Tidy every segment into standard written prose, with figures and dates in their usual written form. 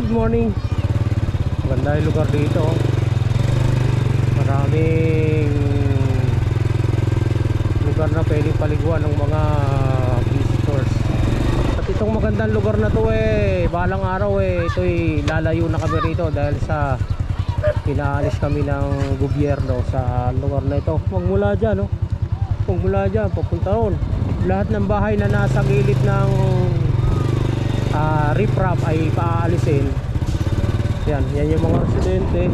good morning. Maganda yung lugar dito. Maraming lugar na pwedeng paliguan ng mga visitors. At itong magandang lugar na to balang araw ito'y lalayo na kami rito dahil sa pinaalis kami ng gobyerno sa lugar na ito. Magmula dyan, no? Magmula dyan, papunta ron. Lahat ng bahay na nasa gilid ng riprap ay paaalisin. Yan yung mga residente.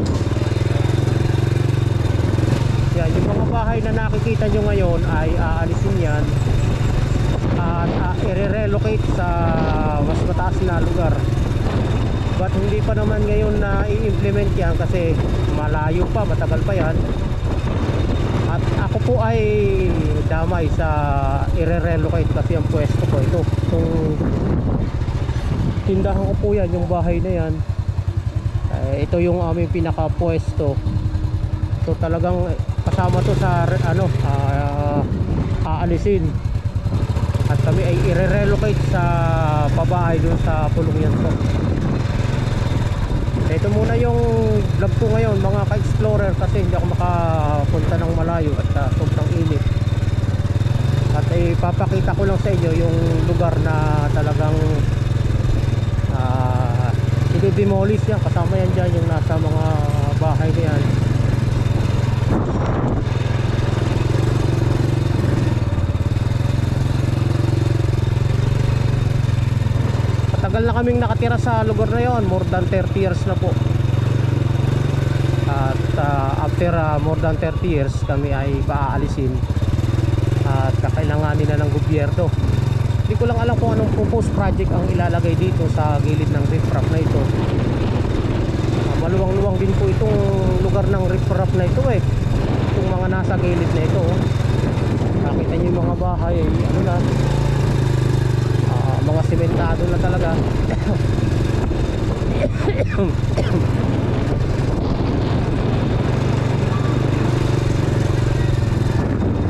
Yan, yung mga bahay na nakikita nyo ngayon ay aalisin yan at i-relocate sa mas mataas na lugar. But hindi pa naman ngayon na i-implement yan kasi malayo pa, matagal pa yan. At ako po ay damay sa i-relocate kasi ang pwesto ko ito. Itong tindahan ko po yan, yung bahay na yan. Ito yung aming pinaka-pwesto. So talagang kasama to sa aalisin. At kami ay i-relocate sa pabahay dun sa Pulong po. Ito muna yung vlog ko ngayon mga ka-explorer kasi hindi ako makapunta ng malayo at sobrang init. At ipapakita ko lang sa inyo yung lugar na talagang i-demolish yan. Kasama yan dyan yung nasa mga bahay na yan. Tagal na kaming nakatira sa lugar na yon, more than 30 years na po. At after more than 30 years kami ay paaalisin at kakailanganin na ng gobyerno. Hindi ko lang alam kung anong proposed project ang ilalagay dito sa gilid ng riprap na ito. Maluwang-luwang din po itong lugar ng riprap na ito itong mga nasa gilid na ito. Nakita niyo yung mga bahay ano na, mga sementado na talaga.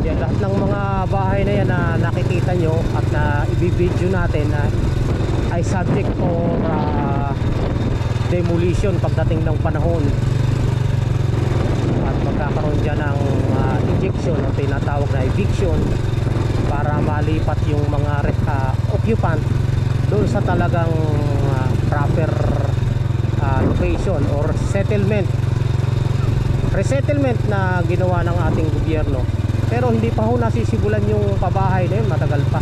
Yan, lahat ng mga bahay na yan na nakikita nyo at na i-video natin ay subject for demolition pagdating ng panahon. At magkakaroon dyan ng injection o tinatawag na eviction para malipat yung mga occupant doon sa talagang proper location or resettlement na ginawa ng ating gobyerno. Pero hindi pa ho nasisibulan yung pabahay na yun, matagal pa.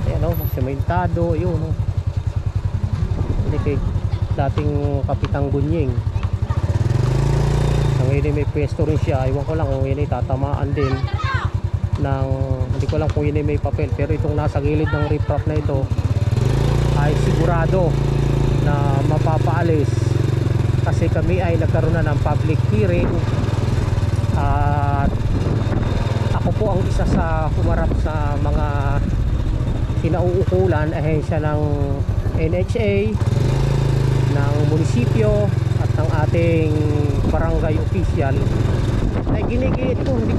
Ayan sementado yun hindi kay dating Kapitang Gunying. Ngayon may pwesto rin siya, iwan ko lang kung yun ay tatamaan din ng, hindi ko lang kung yun ay may papel, pero itong nasa gilid ng riprap na ito ay sigurado na mapapaalis kasi kami ay nagkaroon na ng public hearing at ako po ang isa sa humarap sa mga kinauukulan, ahensya ng NHA, ng munisipyo at ng ating barangay official ay ginigit ko. Hindi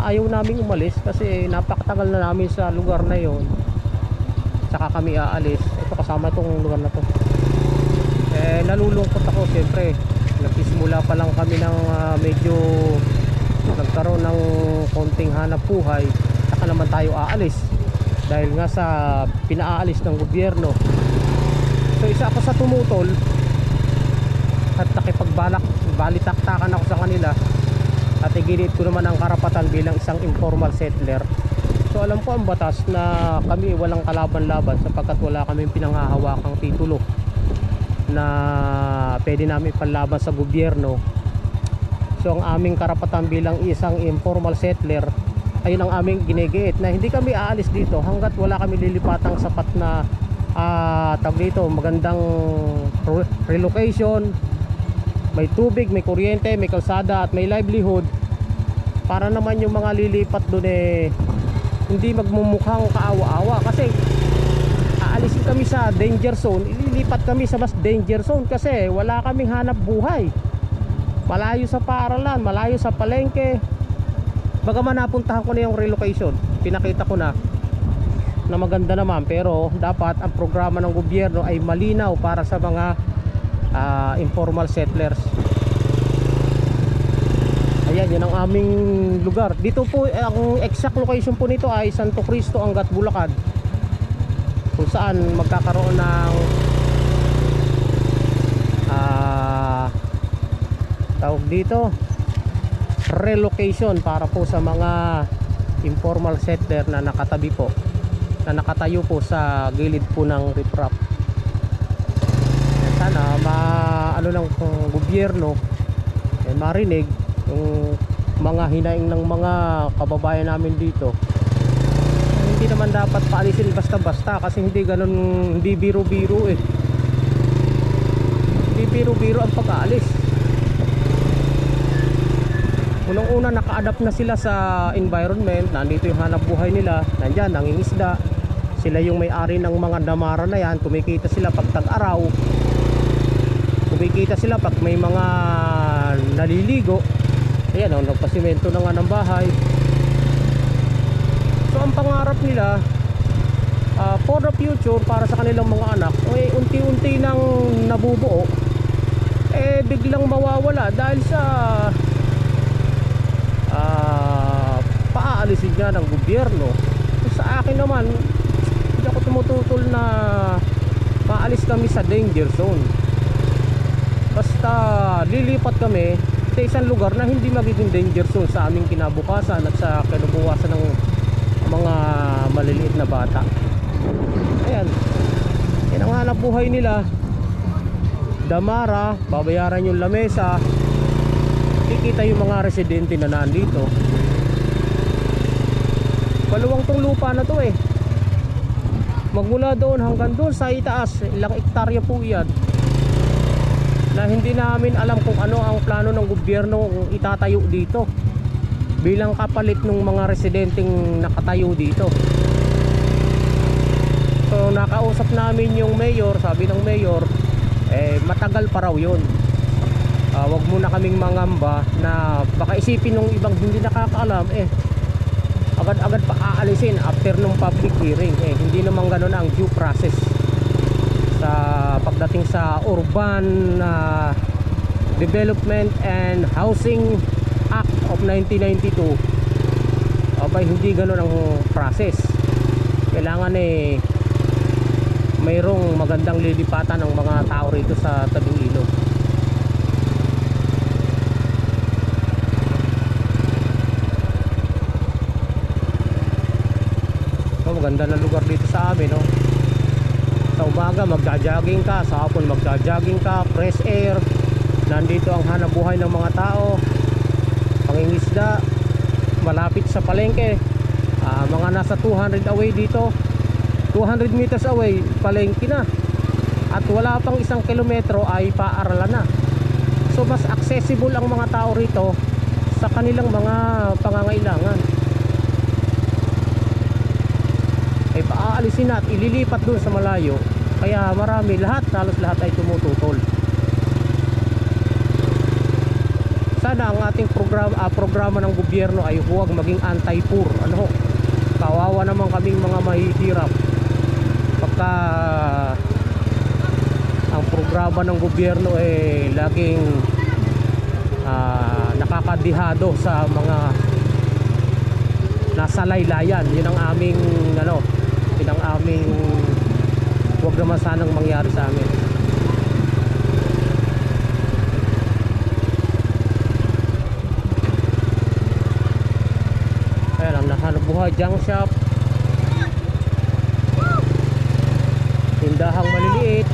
ayaw namin umalis kasi napakatagal na namin sa lugar na yon, saka kami aalis. Ito kasama itong lugar na to. Nalulungkot ako siyempre. Nagsisimula pa lang kami ng medyo nagkaroon ng konting hanap buhay, saka naman tayo aalis dahil nga sa pinaalis ng gobyerno. So isa ako sa tumutol at nakipagbalak-balitaktakan ako sa kanila at iginit ko naman ang karapatan bilang isang informal settler. So alam ko ang batas na kami walang kalaban-laban sapagkat wala kaming pinanghahawakang titulo na pwede namin panlaban sa gobyerno. So ang aming karapatan bilang isang informal settler, ayun ang aming ginigiit na hindi kami aalis dito hanggat wala kami lilipatang sapat na dito, magandang relocation, may tubig, may kuryente, may kalsada at may livelihood para naman yung mga lilipat doon hindi magmumukhang kaawa-awa. Kasi aalisin kami sa danger zone, ililipat kami sa mas danger zone kasi wala kaming hanap buhay, malayo sa paaralan, malayo sa palengke. Bagaman napuntahan ko na yung relocation, pinakita ko na na maganda naman, pero dapat ang programa ng gobyerno ay malinaw para sa mga informal settlers. Ayan, yun ang aming lugar. Dito po, ang exact location po nito ay Santo Cristo, Angat, Bulacan, kung saan magkakaroon ng tawag dito, relocation para po sa mga informal settler na nakatabi po, na nakatayo po sa gilid po ng riprap. Sana ano ng gobyerno marinig yung mga hinaing ng mga kababayan namin dito. Hindi naman dapat paalisin basta-basta, kasi hindi ganun, hindi biro-biro hindi biro-biro ang pag-aalis. Unang-una, naka-adapt na sila sa environment. Nandito yung hanap buhay nila. Nandyan, nangingisda. Sila yung may-ari ng mga damara na yan. Kumikita sila pag tag-araw. Kumikita sila pag may mga naliligo. Ayan, nagpasimento na nga ng bahay. So ang pangarap nila, for the future, para sa kanilang mga anak, unti-unti nang nabubuo, biglang mawawala dahil sa paaalisin niya ng gobyerno. Sa akin naman, hindi ako tumututol na maalis kami sa danger zone. Basta lilipat kami sa isang lugar na hindi magiging danger zone sa aming kinabukasan at sa kinabukasan ng mga maliliit na bata. Ayan, yan ang hanap buhay nila. Damara, babayaran yung lamesa, kikita yung mga residente na nandito. Maluwang tong lupa na to magmula doon hanggang doon sa itaas, ilang ektarya po yan, na hindi namin alam kung ano ang plano ng gobyerno kung itatayo dito bilang kapalit ng mga residenteng nakatayo dito. So nakausap namin yung mayor, sabi ng mayor, matagal pa raw yun. Wag muna kaming mangamba na baka isipin ng ibang hindi nakakaalam, agad-agad pa aalisin after ng public hearing. Hindi naman ganoon ang due process sa pagdating sa Urban Development and Housing Act of 1992. Hindi ganoon ang process. Kailangan mayroong magandang lilipatan ng mga tao rito sa tabing ilog. Maganda na lugar dito sa amin, Sa umaga magja-jogging ka, sa hapon magja-jogging ka, fresh air. Nandito ang hanap buhay ng mga tao, pangingisda, malapit sa palengke. Mga nasa 200 away dito, 200 meters away, palengke na. At wala pang 1 kilometro ay paaralan na. So mas accessible ang mga tao rito sa kanilang mga pangangailangan. Paaalisin at ililipat dun sa malayo. Kaya marami, halos lahat ay tumututol. Sana ang ating programa ng gobyerno ay huwag maging anti-poor. Kawawa naman kaming mga mahihirap pagka ang programa ng gobyerno laging nakakadihado sa mga nasa laylayan. Yun ang aming huwag naman sanang mangyari sa amin. Ayan ang nahanap buhay, junk shop, tindahang maliliit.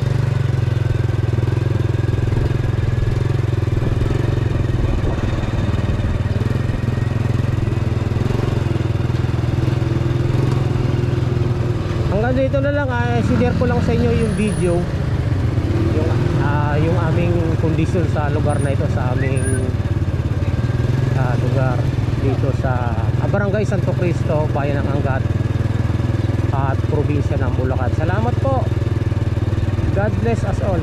Dito na lang, sinare ko lang sa inyo yung video, yung aming kondisyon sa lugar na ito, sa aming lugar dito sa Barangay Santo Cristo, Bayan ng Angat at probinsya ng Bulacan. Salamat po. God bless us all.